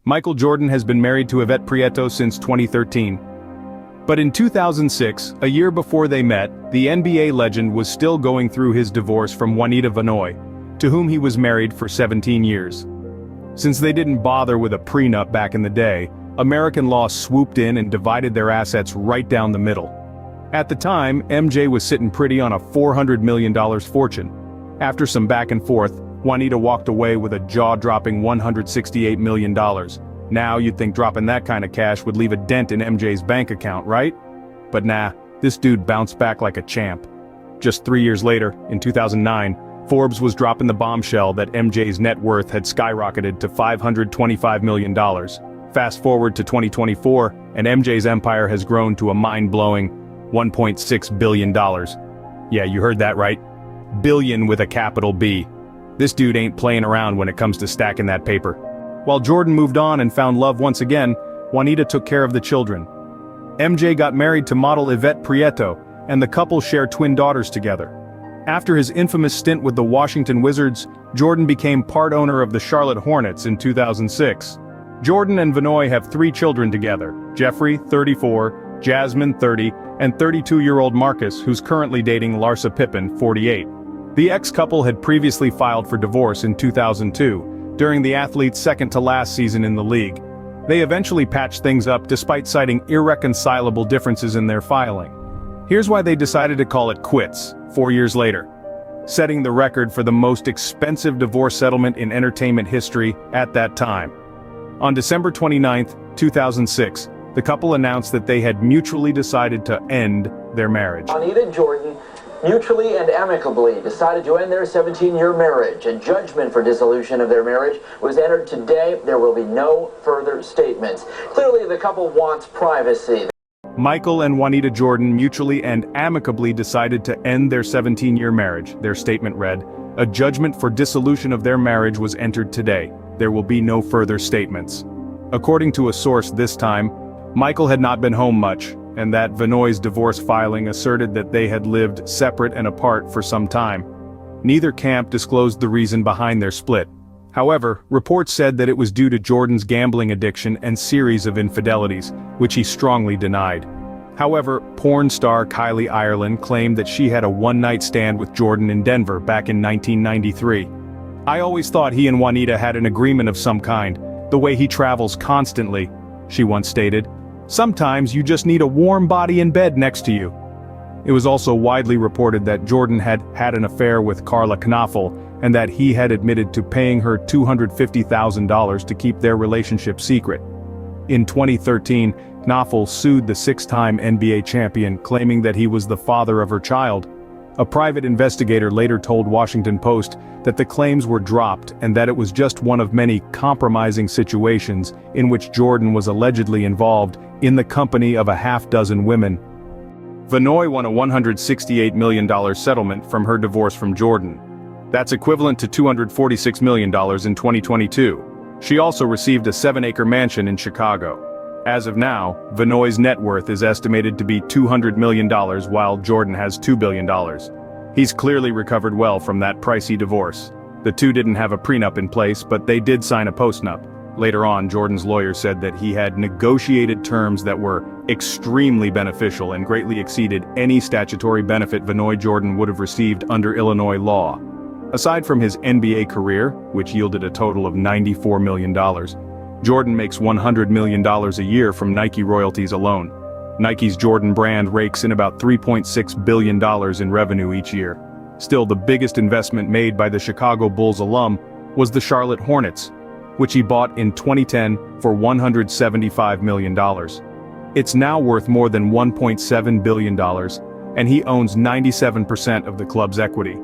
Michael Jordan has been married to Yvette Prieto since 2013. But in 2006, a year before they met, the NBA legend was still going through his divorce from Juanita Vanoy, to whom he was married for 17 years. Since they didn't bother with a prenup back in the day, American law swooped in and divided their assets right down the middle. At the time, MJ was sitting pretty on a $400 million fortune. After some back and forth, Juanita walked away with a jaw-dropping $168 million. Now you'd think dropping that kind of cash would leave a dent in MJ's bank account, right? But nah, this dude bounced back like a champ. Just 3 years later, in 2009, Forbes was dropping the bombshell that MJ's net worth had skyrocketed to $525 million. Fast forward to 2024, and MJ's empire has grown to a mind-blowing $1.6 billion. Yeah, you heard that right. Billion with a capital B. This dude ain't playing around when it comes to stacking that paper. While Jordan moved on and found love once again, Juanita took care of the children. MJ got married to model Yvette Prieto, and the couple share twin daughters together. After his infamous stint with the Washington Wizards, Jordan became part owner of the Charlotte Hornets in 2006. Jordan and Vanoy have 3 children together: Jeffrey, 34, Jasmine, 30, and 32-year-old Marcus, who's currently dating Larsa Pippen, 48. The ex-couple had previously filed for divorce in 2002, during the athlete's second-to-last season in the league. They eventually patched things up despite citing irreconcilable differences in their filing. Here's why they decided to call it quits 4 years later, setting the record for the most expensive divorce settlement in entertainment history at that time. On December 29, 2006, the couple announced that they had mutually decided to end their marriage. Juanita and Jordan mutually and amicably decided to end their 17-year marriage. A judgment for dissolution of their marriage was entered today. There will be no further statements. Clearly, the couple wants privacy. Michael and Juanita Jordan mutually and amicably decided to end their 17-year marriage. Their statement read, "A judgment for dissolution of their marriage was entered today. There will be no further statements." According to a source this time, Michael had not been home much, and that Vanoy's divorce filing asserted that they had lived separate and apart for some time. Neither camp disclosed the reason behind their split. However, reports said that it was due to Jordan's gambling addiction and series of infidelities, which he strongly denied. However, porn star Kylie Ireland claimed that she had a one-night stand with Jordan in Denver back in 1993. "I always thought he and Juanita had an agreement of some kind, the way he travels constantly," she once stated. "Sometimes you just need a warm body in bed next to you." It was also widely reported that Jordan had had an affair with Karla Knoffel, and that he had admitted to paying her $250,000 to keep their relationship secret. In 2013, Knoffel sued the 6-time NBA champion, claiming that he was the father of her child. A private investigator later told Washington Post that the claims were dropped and that it was just one of many compromising situations in which Jordan was allegedly involved in the company of a half-dozen women. Vanoy won a $168 million settlement from her divorce from Jordan. That's equivalent to $246 million in 2022. She also received a 7-acre mansion in Chicago. As of now, Vanoy's net worth is estimated to be $200 million while Jordan has $2 billion. He's clearly recovered well from that pricey divorce. The two didn't have a prenup in place, but they did sign a postnup. Later on, Jordan's lawyer said that he had negotiated terms that were extremely beneficial and greatly exceeded any statutory benefit Vanoy Jordan would have received under Illinois law. Aside from his NBA career, which yielded a total of $94 million, Jordan makes $100 million a year from Nike royalties alone. Nike's Jordan brand rakes in about $3.6 billion in revenue each year. Still, the biggest investment made by the Chicago Bulls alum was the Charlotte Hornets, which he bought in 2010 for $175 million. It's now worth more than $1.7 billion, and he owns 97% of the club's equity.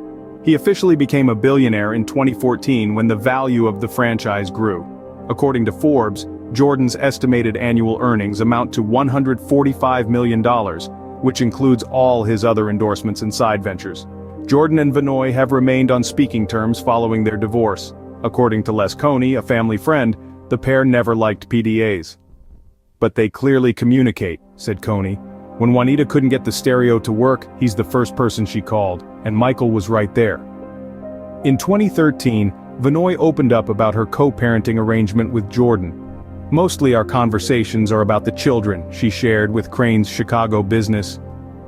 He officially became a billionaire in 2014 when the value of the franchise grew. According to Forbes, Jordan's estimated annual earnings amount to $145 million, which includes all his other endorsements and side ventures. Jordan and Vanoy have remained on speaking terms following their divorce. According to Les Coney, a family friend, the pair never liked PDAs. "But they clearly communicate," said Coney. "When Juanita couldn't get the stereo to work, he's the first person she called, and Michael was right there." In 2013, Vanoy opened up about her co-parenting arrangement with Jordan. Mostly our conversations are about the children, she shared with Crane's Chicago business.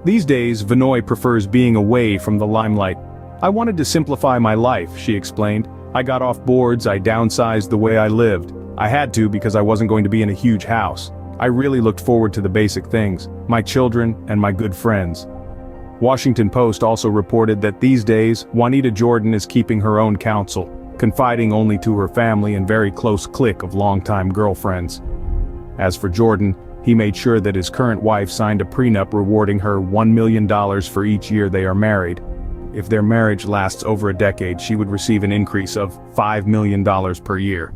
These days, Vanoy prefers being away from the limelight. I wanted to simplify my life, she explained. I got off boards, I downsized the way I lived. I had to because I wasn't going to be in a huge house. I really looked forward to the basic things, my children and my good friends. Washington Post also reported that these days, Juanita Jordan is keeping her own counsel, confiding only to her family and very close clique of longtime girlfriends. As for Jordan, he made sure that his current wife signed a prenup rewarding her $1 million for each year they are married. If their marriage lasts over a decade, she would receive an increase of $5 million per year.